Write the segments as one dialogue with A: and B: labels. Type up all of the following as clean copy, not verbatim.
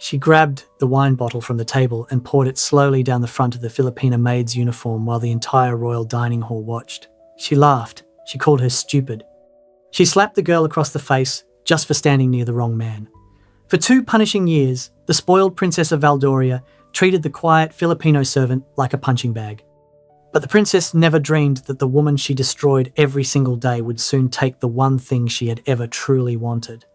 A: She grabbed the wine bottle from the table and poured it slowly down the front of the Filipina maid's uniform while the entire royal dining hall watched. She laughed. She called her stupid. She slapped the girl across the face just for standing near the wrong man. For 2 punishing years, the spoiled princess of Valdoria treated the quiet Filipino servant like a punching bag. But the princess never dreamed that the woman she destroyed every single day would soon take the one thing she had ever truly wanted.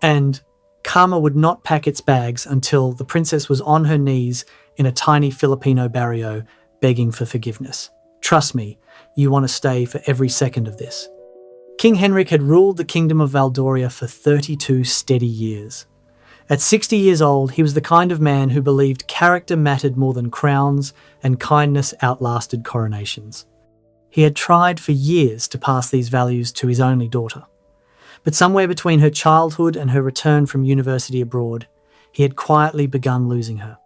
A: And karma would not pack its bags until the princess was on her knees in a tiny Filipino barrio begging for forgiveness. Trust me, you want to stay for every second of this. King Henrik had ruled the kingdom of Valdoria for 32 steady years. At 60 years old, he was the kind of man who believed character mattered more than crowns and kindness outlasted coronations. He had tried for years to pass these values to his only daughter. But somewhere between her childhood and her return from university abroad, he had quietly begun losing her.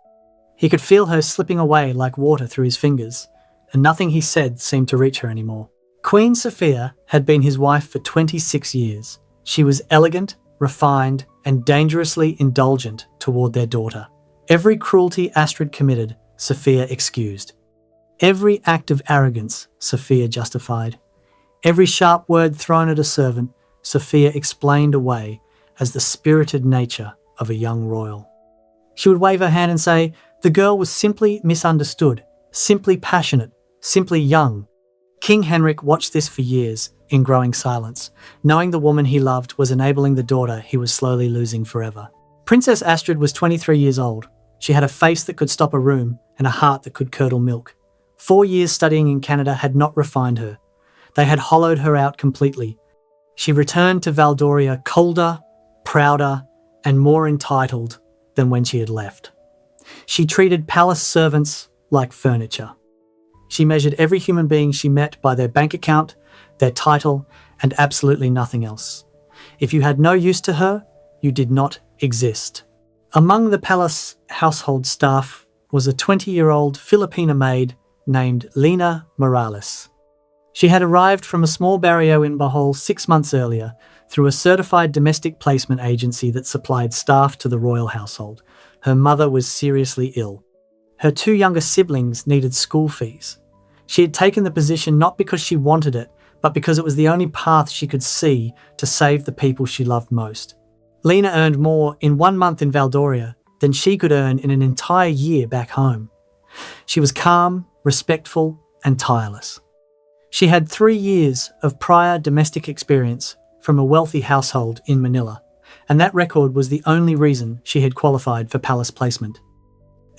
A: He could feel her slipping away like water through his fingers, and nothing he said seemed to reach her anymore. Queen Sophia had been his wife for 26 years. She was elegant, refined, and dangerously indulgent toward their daughter. Every cruelty Astrid committed, Sophia excused. Every act of arrogance, Sophia justified. Every sharp word thrown at a servant, Sophia explained away as the spirited nature of a young royal. She would wave her hand and say, the girl was simply misunderstood, simply passionate, simply young. King Henrik watched this for years in growing silence, knowing the woman he loved was enabling the daughter he was slowly losing forever. Princess Astrid was 23 years old. She had a face that could stop a room and a heart that could curdle milk. 4 years studying in Canada had not refined her. They had hollowed her out completely. She returned to Valdoria colder, prouder, and more entitled than when she had left. She treated palace servants like furniture. She measured every human being she met by their bank account, their title, and absolutely nothing else. If you had no use to her, you did not exist. Among the palace household staff was a 20-year-old Filipina maid named Lina Morales. She had arrived from a small barrio in Bohol 6 months earlier through a certified domestic placement agency that supplied staff to the royal household. Her mother was seriously ill. Her 2 younger siblings needed school fees. She had taken the position not because she wanted it, but because it was the only path she could see to save the people she loved most. Lina earned more in 1 month in Valdoria than she could earn in an entire year back home. She was calm, respectful, and tireless. She had 3 years of prior domestic experience from a wealthy household in Manila, and that record was the only reason she had qualified for palace placement.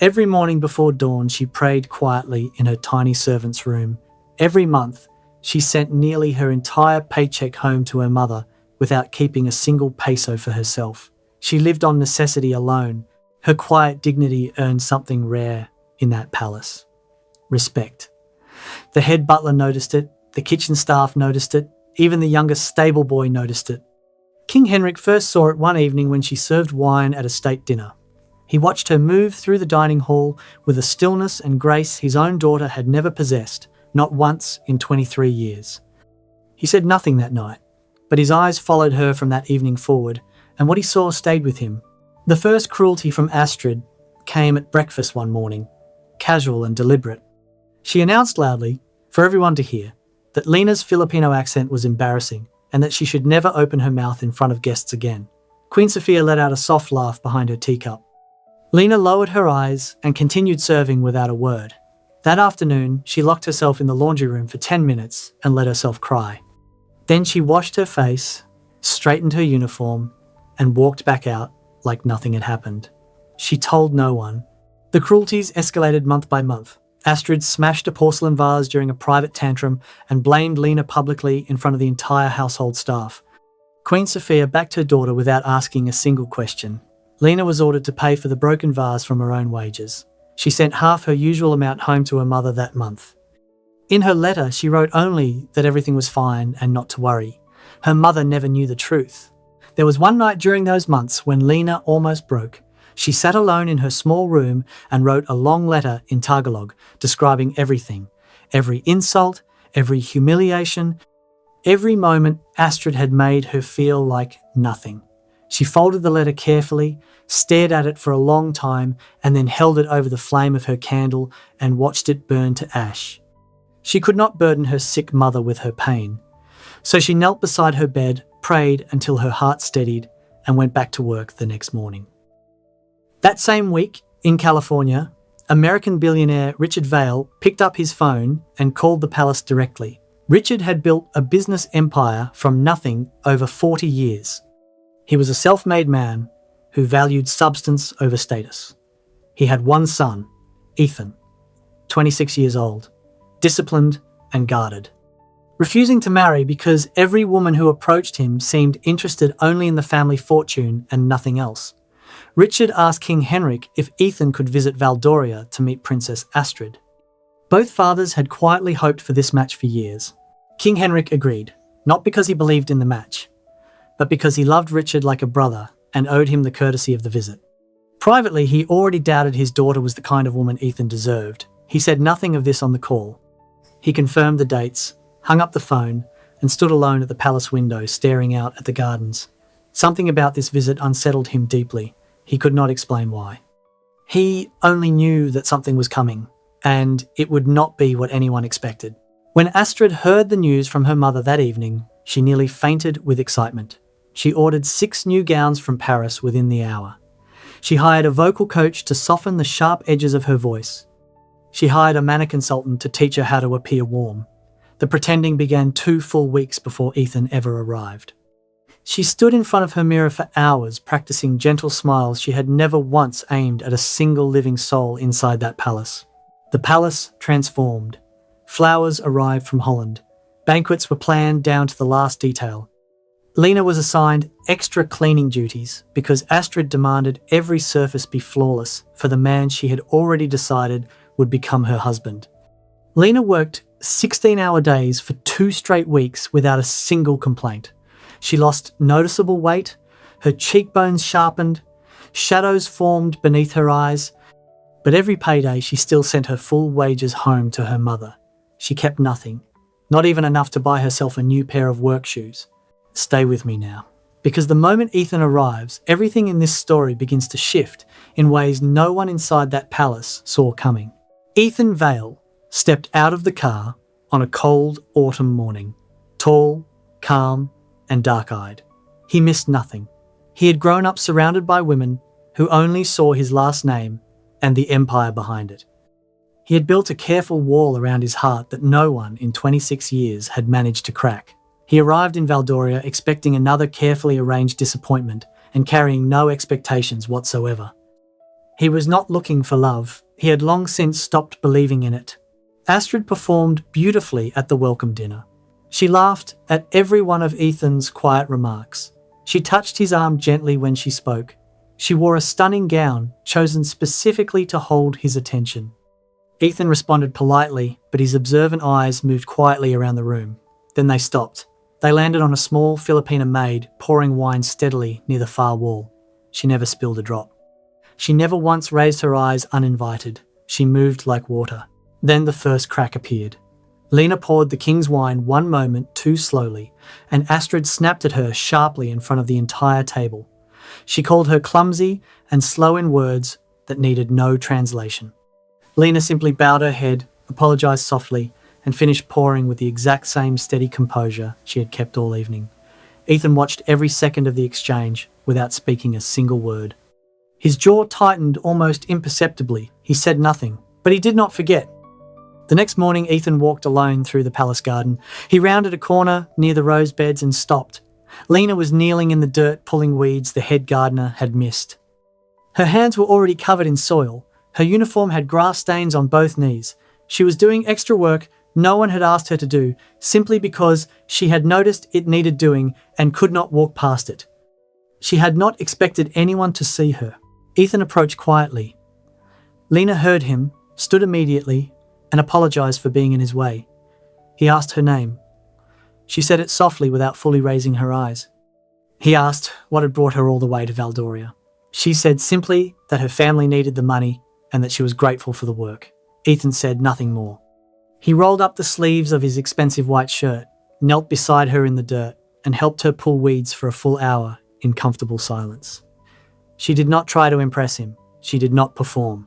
A: Every morning before dawn, she prayed quietly in her tiny servant's room. Every month, she sent nearly her entire paycheck home to her mother without keeping a single peso for herself. She lived on necessity alone. Her quiet dignity earned something rare in that palace: respect. The head butler noticed it, the kitchen staff noticed it, even the youngest stable boy noticed it. King Henrik first saw it one evening when she served wine at a state dinner. He watched her move through the dining hall with a stillness and grace his own daughter had never possessed, not once in 23 years. He said nothing that night, but his eyes followed her from that evening forward, and what he saw stayed with him. The first cruelty from Astrid came at breakfast one morning, casual and deliberate. She announced loudly, for everyone to hear, that Lina's Filipino accent was embarrassing and that she should never open her mouth in front of guests again. Queen Sophia let out a soft laugh behind her teacup. Lina lowered her eyes and continued serving without a word. That afternoon, she locked herself in the laundry room for 10 minutes and let herself cry. Then she washed her face, straightened her uniform, and walked back out like nothing had happened. She told no one. The cruelties escalated month by month. Astrid smashed a porcelain vase during a private tantrum and blamed Lina publicly in front of the entire household staff. Queen Sophia backed her daughter without asking a single question. Lina was ordered to pay for the broken vase from her own wages. She sent half her usual amount home to her mother that month. In her letter, she wrote only that everything was fine and not to worry. Her mother never knew the truth. There was one night during those months when Lina almost broke. She sat alone in her small room and wrote a long letter in Tagalog describing everything, every insult, every humiliation, every moment Astrid had made her feel like nothing. She folded the letter carefully, stared at it for a long time, and then held it over the flame of her candle and watched it burn to ash. She could not burden her sick mother with her pain, so she knelt beside her bed, prayed until her heart steadied, and went back to work the next morning. That same week, in California, American billionaire Richard Vale picked up his phone and called the palace directly. Richard had built a business empire from nothing over 40 years. He was a self-made man who valued substance over status. He had one son, Ethan, 26 years old, disciplined and guarded. Refusing to marry because every woman who approached him seemed interested only in the family fortune and nothing else, Richard asked King Henrik if Ethan could visit Valdoria to meet Princess Astrid. Both fathers had quietly hoped for this match for years. King Henrik agreed, not because he believed in the match, but because he loved Richard like a brother and owed him the courtesy of the visit. Privately, he already doubted his daughter was the kind of woman Ethan deserved. He said nothing of this on the call. He confirmed the dates, hung up the phone, and stood alone at the palace window staring out at the gardens. Something about this visit unsettled him deeply. He could not explain why. He only knew that something was coming, and it would not be what anyone expected. When Astrid heard the news from her mother that evening, she nearly fainted with excitement. She ordered 6 new gowns from Paris within the hour. She hired a vocal coach to soften the sharp edges of her voice. She hired a manner consultant to teach her how to appear warm. The pretending began 2 full weeks before Ethan ever arrived. She stood in front of her mirror for hours, practicing gentle smiles she had never once aimed at a single living soul inside that palace. The palace transformed. Flowers arrived from Holland. Banquets were planned down to the last detail. Lina was assigned extra cleaning duties because Astrid demanded every surface be flawless for the man she had already decided would become her husband. Lina worked 16-hour days for 2 straight weeks without a single complaint. She lost noticeable weight, her cheekbones sharpened, shadows formed beneath her eyes, but every payday she still sent her full wages home to her mother. She kept nothing, not even enough to buy herself a new pair of work shoes. Stay with me now, because the moment Ethan arrives, everything in this story begins to shift in ways no one inside that palace saw coming. Ethan Vale stepped out of the car on a cold autumn morning, tall, calm, and dark-eyed. He missed nothing. He had grown up surrounded by women who only saw his last name and the empire behind it. He had built a careful wall around his heart that no one in 26 years had managed to crack. He arrived in Valdoria expecting another carefully arranged disappointment and carrying no expectations whatsoever. He was not looking for love. He had long since stopped believing in it. Astrid performed beautifully at the welcome dinner. She laughed at every one of Ethan's quiet remarks. She touched his arm gently when she spoke. She wore a stunning gown chosen specifically to hold his attention. Ethan responded politely, but his observant eyes moved quietly around the room. Then they stopped. They landed on a small Filipina maid pouring wine steadily near the far wall. She never spilled a drop. She never once raised her eyes uninvited. She moved like water. Then the first crack appeared. Lina poured the king's wine one moment too slowly, and Astrid snapped at her sharply in front of the entire table. She called her clumsy and slow in words that needed no translation. Lina simply bowed her head, apologized softly, and finished pouring with the exact same steady composure she had kept all evening. Ethan watched every second of the exchange without speaking a single word. His jaw tightened almost imperceptibly. He said nothing, but he did not forget. The next morning, Ethan walked alone through the palace garden. He rounded a corner near the rose beds and stopped. Lina was kneeling in the dirt pulling weeds the head gardener had missed. Her hands were already covered in soil. Her uniform had grass stains on both knees. She was doing extra work no one had asked her to do, simply because she had noticed it needed doing and could not walk past it. She had not expected anyone to see her. Ethan approached quietly. Lina heard him, stood immediately, and apologized for being in his way. He asked her name. She said it softly without fully raising her eyes. He asked what had brought her all the way to Valdoria. She said simply that her family needed the money and that she was grateful for the work. Ethan said nothing more. He rolled up the sleeves of his expensive white shirt, knelt beside her in the dirt, and helped her pull weeds for a full hour in comfortable silence. She did not try to impress him. She did not perform.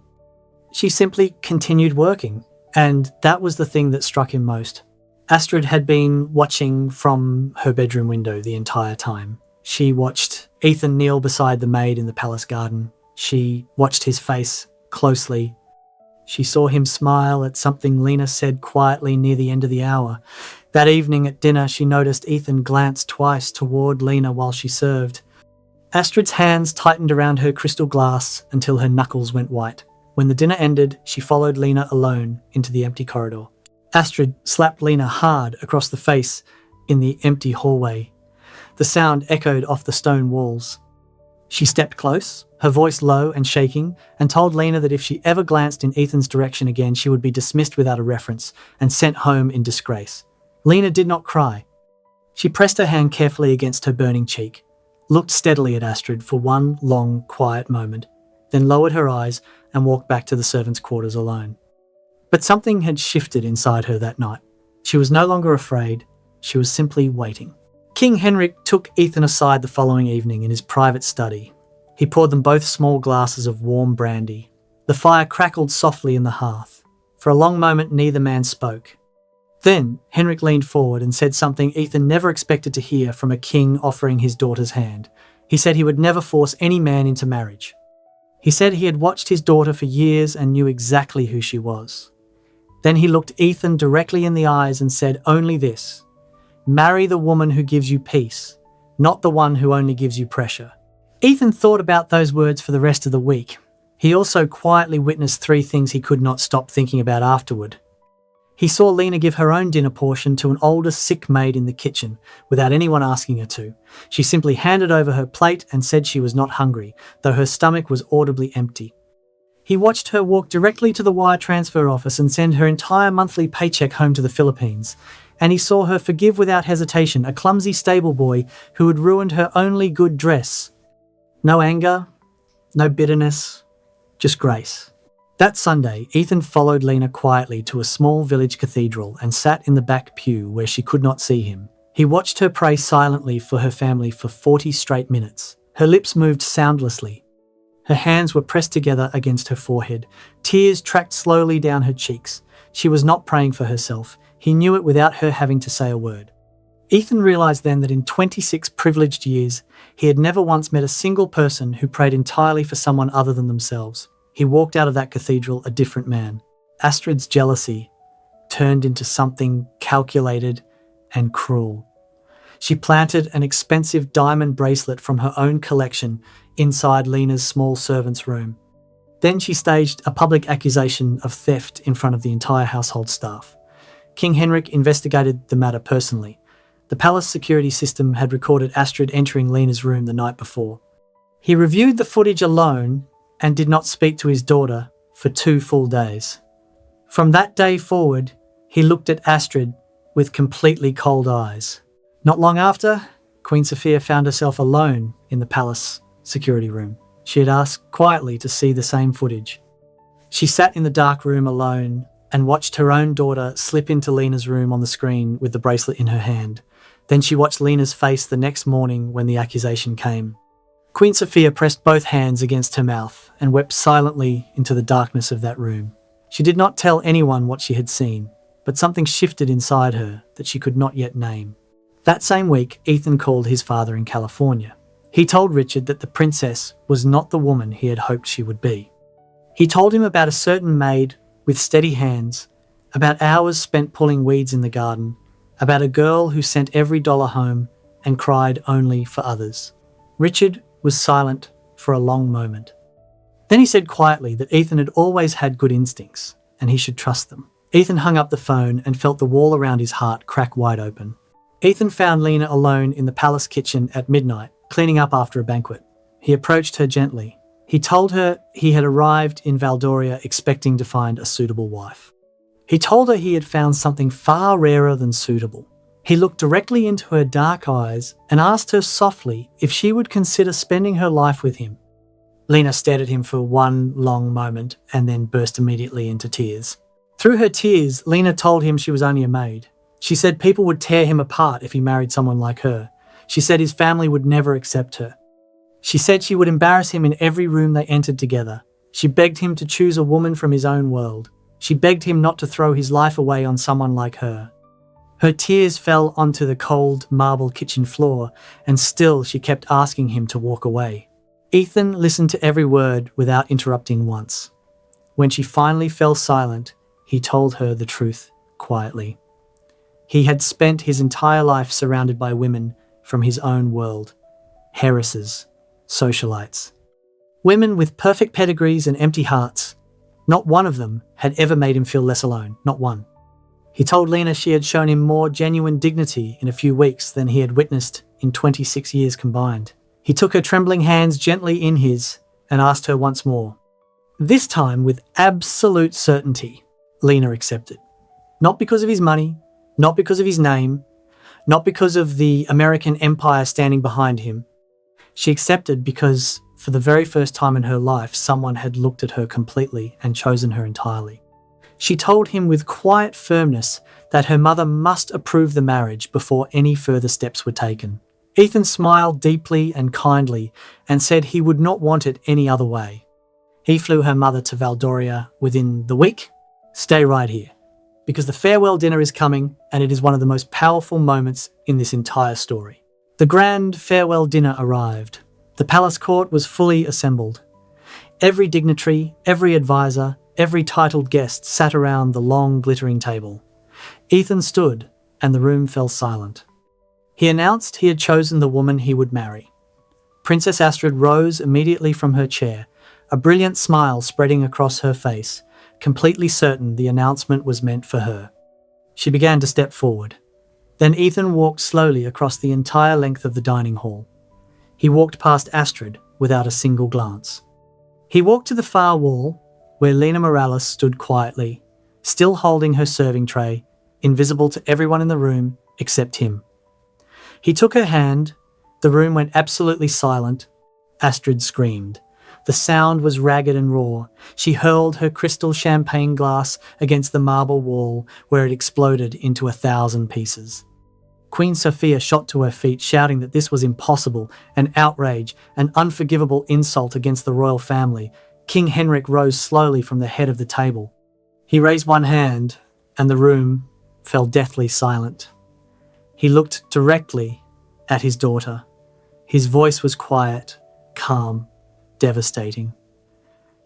A: She simply continued working, and that was the thing that struck him most. Astrid had been watching from her bedroom window the entire time. She watched Ethan kneel beside the maid in the palace garden. She watched his face closely. She saw him smile at something Lina said quietly near the end of the hour. That evening at dinner, she noticed Ethan glance twice toward Lina while she served. Astrid's hands tightened around her crystal glass until her knuckles went white. When the dinner ended, she followed Lina alone into the empty corridor. Astrid slapped Lina hard across the face in the empty hallway. The sound echoed off the stone walls. She stepped close, her voice low and shaking, and told Lina that if she ever glanced in Ethan's direction again, she would be dismissed without a reference and sent home in disgrace. Lina did not cry. She pressed her hand carefully against her burning cheek, looked steadily at Astrid for one long, quiet moment, then lowered her eyes and walked back to the servants' quarters alone. But something had shifted inside her that night. She was no longer afraid. She was simply waiting. King Henrik took Ethan aside the following evening in his private study. He poured them both small glasses of warm brandy. The fire crackled softly in the hearth. For a long moment, neither man spoke. Then Henrik leaned forward and said something Ethan never expected to hear from a king offering his daughter's hand. He said he would never force any man into marriage. He said he had watched his daughter for years and knew exactly who she was. Then he looked Ethan directly in the eyes and said only this: marry the woman who gives you peace, not the one who only gives you pressure. Ethan thought about those words for the rest of the week. He also quietly witnessed 3 things he could not stop thinking about afterward. He saw Lina give her own dinner portion to an older, sick maid in the kitchen without anyone asking her to. She simply handed over her plate and said she was not hungry, though her stomach was audibly empty. He watched her walk directly to the wire transfer office and send her entire monthly paycheck home to the Philippines. And he saw her forgive without hesitation a clumsy stable boy who had ruined her only good dress. No anger, no bitterness, just grace. That Sunday, Ethan followed Lina quietly to a small village cathedral and sat in the back pew where she could not see him. He watched her pray silently for her family for 40 straight minutes. Her lips moved soundlessly. Her hands were pressed together against her forehead. Tears tracked slowly down her cheeks. She was not praying for herself. He knew it without her having to say a word. Ethan realized then that in 26 privileged years, he had never once met a single person who prayed entirely for someone other than themselves. He walked out of that cathedral a different man. Astrid's jealousy turned into something calculated and cruel. She planted an expensive diamond bracelet from her own collection inside Lina's small servant's room. Then she staged a public accusation of theft in front of the entire household staff. King Henrik investigated the matter personally. The palace security system had recorded Astrid entering Lina's room the night before. He reviewed the footage alone and did not speak to his daughter for 2 full days. From that day forward, he looked at Astrid with completely cold eyes. Not long after, Queen Sofia found herself alone in the palace security room. She had asked quietly to see the same footage. She sat in the dark room alone and watched her own daughter slip into Lina's room on the screen with the bracelet in her hand. Then she watched Lina's face the next morning when the accusation came. Queen Sofia pressed both hands against her mouth and wept silently into the darkness of that room. She did not tell anyone what she had seen, but something shifted inside her that she could not yet name. That same week, Ethan called his father in California. He told Richard that the princess was not the woman he had hoped she would be. He told him about a certain maid with steady hands, about hours spent pulling weeds in the garden, about a girl who sent every dollar home and cried only for others. Richard was silent for a long moment. Then he said quietly that Ethan had always had good instincts and he should trust them. Ethan hung up the phone and felt the wall around his heart crack wide open. Ethan found Lina alone in the palace kitchen at midnight, cleaning up after a banquet. He approached her gently. He told her he had arrived in Valdoria expecting to find a suitable wife. He told her he had found something far rarer than suitable. He looked directly into her dark eyes and asked her softly if she would consider spending her life with him. Lina stared at him for one long moment and then burst immediately into tears. Through her tears, Lina told him she was only a maid. She said people would tear him apart if he married someone like her. She said his family would never accept her. She said she would embarrass him in every room they entered together. She begged him to choose a woman from his own world. She begged him not to throw his life away on someone like her. Her tears fell onto the cold marble kitchen floor, and still she kept asking him to walk away. Ethan listened to every word without interrupting once. When she finally fell silent, he told her the truth quietly. He had spent his entire life surrounded by women from his own world. Heiresses, socialites. Women with perfect pedigrees and empty hearts. Not one of them had ever made him feel less alone, not one. He told Lina she had shown him more genuine dignity in a few weeks than he had witnessed in 26 years combined. He took her trembling hands gently in his and asked her once more. This time, with absolute certainty, Lina accepted. Not because of his money, not because of his name, not because of the American empire standing behind him. She accepted because, for the very first time in her life, someone had looked at her completely and chosen her entirely. She told him with quiet firmness that her mother must approve the marriage before any further steps were taken. Ethan smiled deeply and kindly and said he would not want it any other way. He flew her mother to Valdoria within the week. Stay right here, because the farewell dinner is coming and it is one of the most powerful moments in this entire story. The grand farewell dinner arrived. The palace court was fully assembled. Every dignitary, every advisor, every titled guest sat around the long, glittering table. Ethan stood, and the room fell silent. He announced he had chosen the woman he would marry. Princess Astrid rose immediately from her chair, a brilliant smile spreading across her face, completely certain the announcement was meant for her. She began to step forward. Then Ethan walked slowly across the entire length of the dining hall. He walked past Astrid without a single glance. He walked to the far wall, where Lina Morales stood quietly, still holding her serving tray, invisible to everyone in the room except him. He took her hand. The room went absolutely silent. Astrid screamed. The sound was ragged and raw. She hurled her crystal champagne glass against the marble wall, where it exploded into 1,000 pieces. Queen Sophia shot to her feet, shouting that this was impossible, an outrage, an unforgivable insult against the royal family. King Henrik rose slowly from the head of the table. He raised one hand, and the room fell deathly silent. He looked directly at his daughter. His voice was quiet, calm, devastating.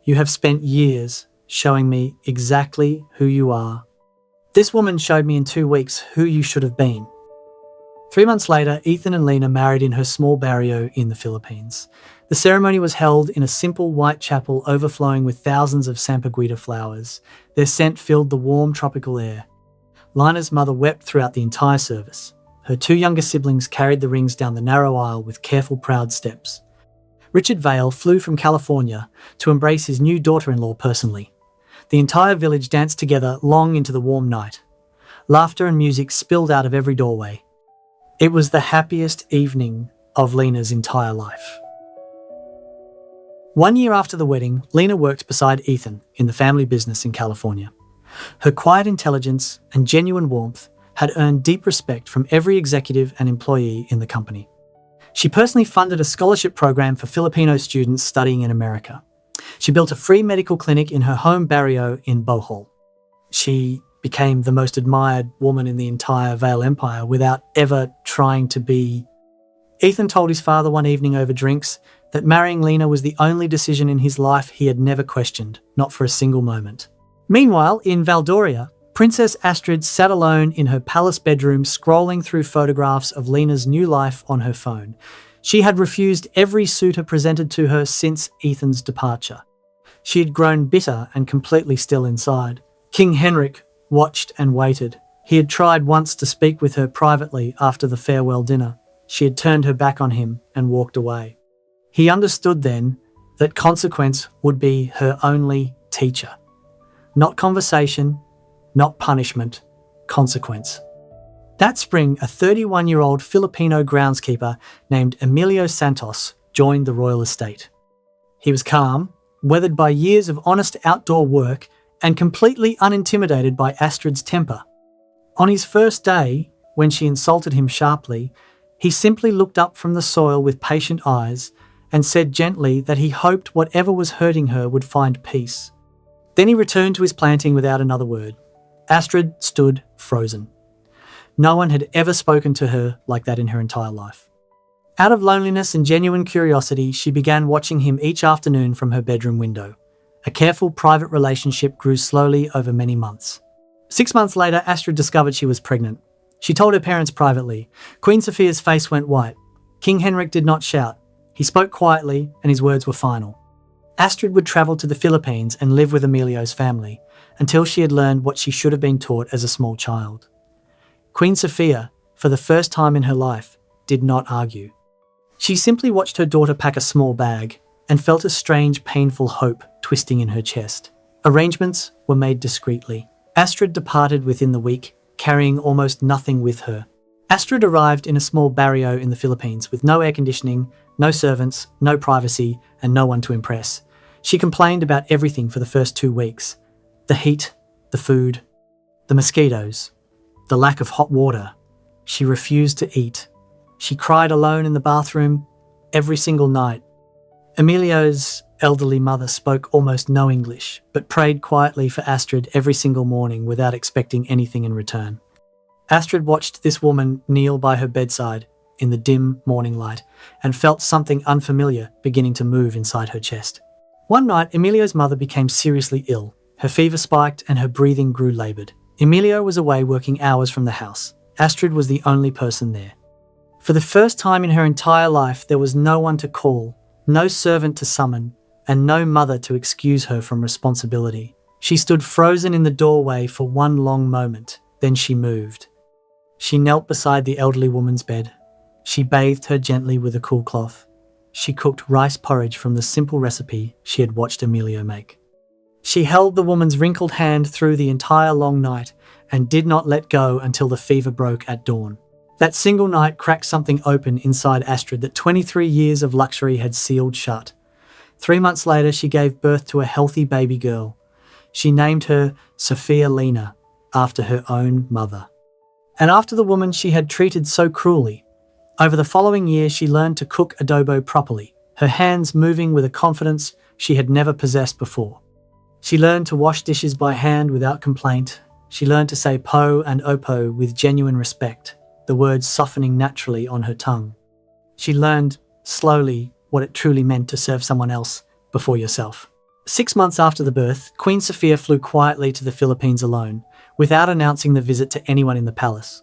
A: You have spent years showing me exactly who you are. This woman showed me in 2 weeks who you should have been. 3 months later, Ethan and Lina married in her small barrio in the Philippines. The ceremony was held in a simple white chapel overflowing with thousands of sampaguita flowers. Their scent filled the warm tropical air. Lina's mother wept throughout the entire service. Her 2 younger siblings carried the rings down the narrow aisle with careful, proud steps. Richard Vale flew from California to embrace his new daughter-in-law personally. The entire village danced together long into the warm night. Laughter and music spilled out of every doorway. It was the happiest evening of Lina's entire life. 1 year after the wedding, Lina worked beside Ethan in the family business in California. Her quiet intelligence and genuine warmth had earned deep respect from every executive and employee in the company. She personally funded a scholarship program for Filipino students studying in America. She built a free medical clinic in her home barrio in Bohol. She became the most admired woman in the entire Vale Empire without ever trying to be. Ethan told his father one evening over drinks that marrying Lina was the only decision in his life he had never questioned, not for a single moment. Meanwhile, in Valdoria, Princess Astrid sat alone in her palace bedroom scrolling through photographs of Lina's new life on her phone. She had refused every suitor presented to her since Ethan's departure. She had grown bitter and completely still inside. King Henrik watched and waited. He had tried once to speak with her privately after the farewell dinner. She had turned her back on him and walked away. He understood then that consequence would be her only teacher. Not conversation, not punishment, consequence. That spring, a 31-year-old Filipino groundskeeper named Emilio Santos joined the royal estate. He was calm, weathered by years of honest outdoor work, and completely unintimidated by Astrid's temper. On his first day, when she insulted him sharply, he simply looked up from the soil with patient eyes and said gently that he hoped whatever was hurting her would find peace. Then he returned to his planting without another word. Astrid stood frozen. No one had ever spoken to her like that in her entire life. Out of loneliness and genuine curiosity, she began watching him each afternoon from her bedroom window. A careful private relationship grew slowly over many months. 6 months later, Astrid discovered she was pregnant. She told her parents privately. Queen Sophia's face went white. King Henrik did not shout. He spoke quietly, and his words were final. Astrid would travel to the Philippines and live with Emilio's family, until she had learned what she should have been taught as a small child. Queen Sophia, for the first time in her life, did not argue. She simply watched her daughter pack a small bag and felt a strange, painful hope twisting in her chest. Arrangements were made discreetly. Astrid departed within the week, carrying almost nothing with her. Astrid arrived in a small barrio in the Philippines with no air conditioning, no servants, no privacy, and no one to impress. She complained about everything for the first 2 weeks. The heat, the food, the mosquitoes, the lack of hot water. She refused to eat. She cried alone in the bathroom every single night. Emilio's elderly mother spoke almost no English, but prayed quietly for Astrid every single morning without expecting anything in return. Astrid watched this woman kneel by her bedside in the dim morning light and felt something unfamiliar beginning to move inside her chest. One night, Emilio's mother became seriously ill. Her fever spiked and her breathing grew laboured. Emilio was away working hours from the house. Astrid was the only person there. For the first time in her entire life, there was no one to call, no servant to summon, and no mother to excuse her from responsibility. She stood frozen in the doorway for one long moment, then she moved. She knelt beside the elderly woman's bed. She bathed her gently with a cool cloth. She cooked rice porridge from the simple recipe she had watched Emilio make. She held the woman's wrinkled hand through the entire long night and did not let go until the fever broke at dawn. That single night cracked something open inside Astrid that 23 years of luxury had sealed shut. 3 months later, she gave birth to a healthy baby girl. She named her Sophia Lina, after her own mother. And after the woman she had treated so cruelly. Over the following year, she learned to cook adobo properly, her hands moving with a confidence she had never possessed before. She learned to wash dishes by hand without complaint. She learned to say po and opo with genuine respect, the words softening naturally on her tongue. She learned, slowly, what it truly meant to serve someone else before yourself. 6 months after the birth, Queen Sophia flew quietly to the Philippines alone, without announcing the visit to anyone in the palace.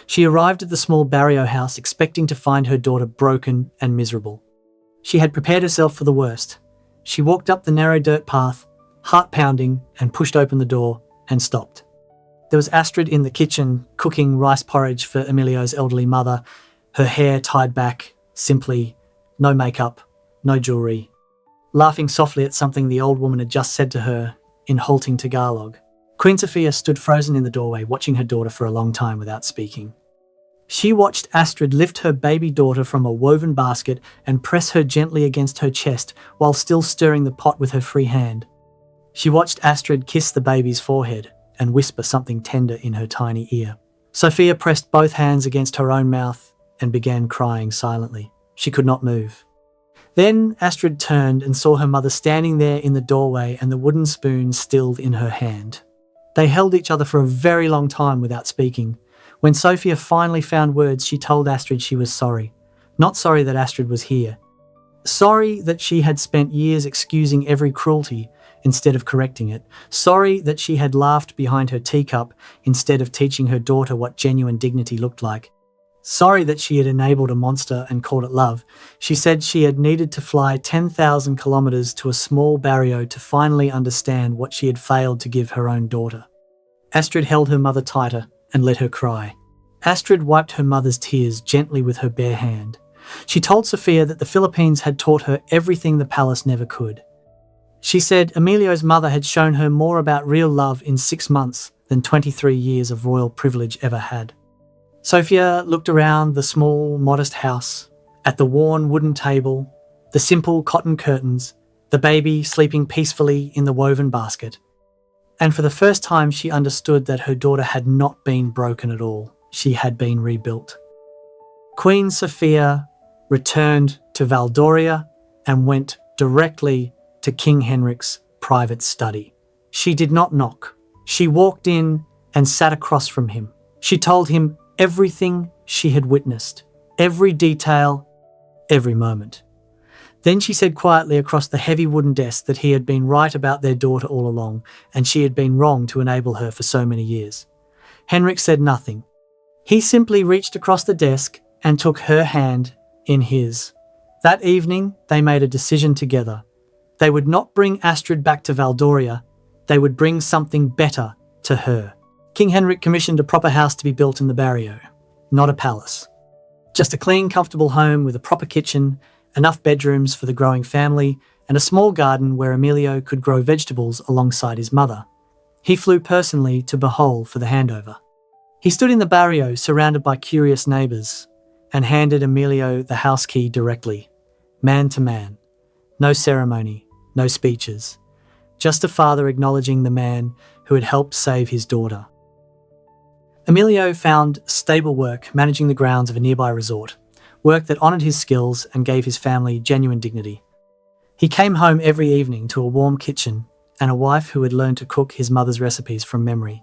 A: She arrived at the small barrio house expecting to find her daughter broken and miserable. She had prepared herself for the worst. She walked up the narrow dirt path, heart pounding, and pushed open the door and stopped. There was Astrid in the kitchen, cooking rice porridge for Emilio's elderly mother, her hair tied back, simply, no makeup, no jewellery, laughing softly at something the old woman had just said to her in halting Tagalog. Queen Sophia stood frozen in the doorway, watching her daughter for a long time without speaking. She watched Astrid lift her baby daughter from a woven basket and press her gently against her chest while still stirring the pot with her free hand. She watched Astrid kiss the baby's forehead and whisper something tender in her tiny ear. Sophia pressed both hands against her own mouth and began crying silently. She could not move. Then Astrid turned and saw her mother standing there in the doorway and the wooden spoon still in her hand. They held each other for a very long time without speaking. When Sophia finally found words, she told Astrid she was sorry. Not sorry that Astrid was here. Sorry that she had spent years excusing every cruelty instead of correcting it. Sorry that she had laughed behind her teacup instead of teaching her daughter what genuine dignity looked like. Sorry that she had enabled a monster and called it love. She said she had needed to fly 10,000 kilometers to a small barrio to finally understand what she had failed to give her own daughter. Astrid held her mother tighter and let her cry. Astrid wiped her mother's tears gently with her bare hand. She told Sophia that the Philippines had taught her everything the palace never could. She said Emilio's mother had shown her more about real love in 6 months than 23 years of royal privilege ever had. Sophia looked around the small, modest house, at the worn wooden table, the simple cotton curtains, the baby sleeping peacefully in the woven basket. And for the first time, she understood that her daughter had not been broken at all. She had been rebuilt. Queen Sophia returned to Valdoria and went directly to King Henrik's private study. She did not knock. She walked in and sat across from him. She told him everything she had witnessed, every detail, every moment. Then she said quietly across the heavy wooden desk that he had been right about their daughter all along, and she had been wrong to enable her for so many years. Henrik said nothing. He simply reached across the desk and took her hand in his. That evening, they made a decision together. They would not bring Astrid back to Valdoria. They would bring something better to her. King Henrik commissioned a proper house to be built in the barrio, not a palace. Just a clean, comfortable home with a proper kitchen, enough bedrooms for the growing family, and a small garden where Emilio could grow vegetables alongside his mother. He flew personally to Bohol for the handover. He stood in the barrio surrounded by curious neighbours and handed Emilio the house key directly, man to man. No ceremony, no speeches. Just a father acknowledging the man who had helped save his daughter. Emilio found stable work managing the grounds of a nearby resort, work that honoured his skills and gave his family genuine dignity. He came home every evening to a warm kitchen and a wife who had learned to cook his mother's recipes from memory.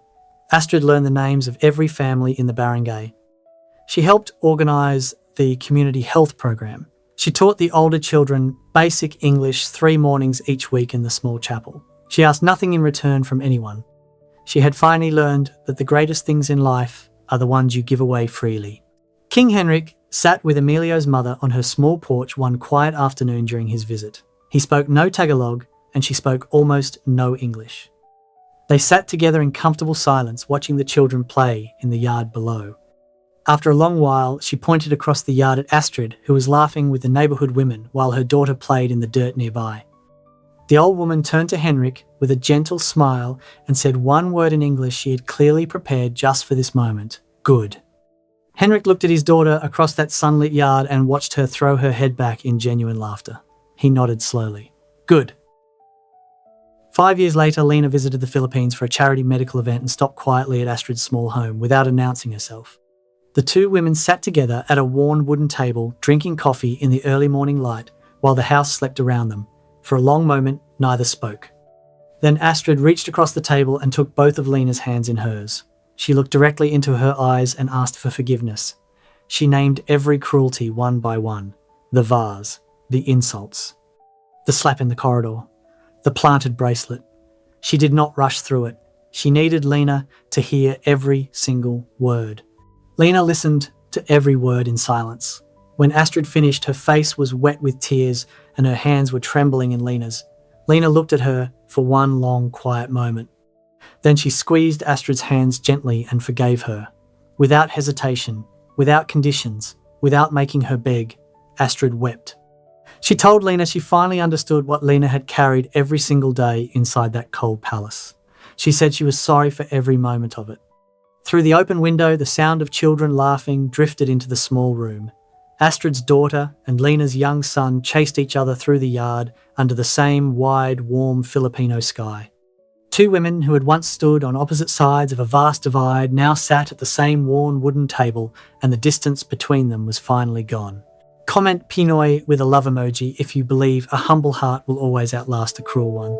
A: Astrid learned the names of every family in the barangay. She helped organise the community health program. She taught the older children basic English 3 mornings each week in the small chapel. She asked nothing in return from anyone. She had finally learned that the greatest things in life are the ones you give away freely. King Henrik sat with Emilio's mother on her small porch one quiet afternoon during his visit. He spoke no Tagalog, and she spoke almost no English. They sat together in comfortable silence, watching the children play in the yard below. After a long while, she pointed across the yard at Astrid, who was laughing with the neighbourhood women while her daughter played in the dirt nearby. The old woman turned to Henrik with a gentle smile and said one word in English she had clearly prepared just for this moment: good. Henrik looked at his daughter across that sunlit yard and watched her throw her head back in genuine laughter. He nodded slowly. Good. 5 years later, Lina visited the Philippines for a charity medical event and stopped quietly at Astrid's small home without announcing herself. The two women sat together at a worn wooden table, drinking coffee in the early morning light while the house slept around them. For a long moment, neither spoke. Then Astrid reached across the table and took both of Lina's hands in hers. She looked directly into her eyes and asked for forgiveness. She named every cruelty one by one: the vase, the insults, the slap in the corridor, the planted bracelet. She did not rush through it. She needed Lina to hear every single word. Lina listened to every word in silence. When Astrid finished, her face was wet with tears and her hands were trembling in Lina's. Lina looked at her for one long, quiet moment. Then she squeezed Astrid's hands gently and forgave her. Without hesitation, without conditions, without making her beg, Astrid wept. She told Lina she finally understood what Lina had carried every single day inside that cold palace. She said she was sorry for every moment of it. Through the open window, the sound of children laughing drifted into the small room. Astrid's daughter and Lina's young son chased each other through the yard under the same wide, warm Filipino sky. Two women who had once stood on opposite sides of a vast divide now sat at the same worn wooden table, and the distance between them was finally gone. Comment Pinoy with a love emoji if you believe a humble heart will always outlast a cruel one.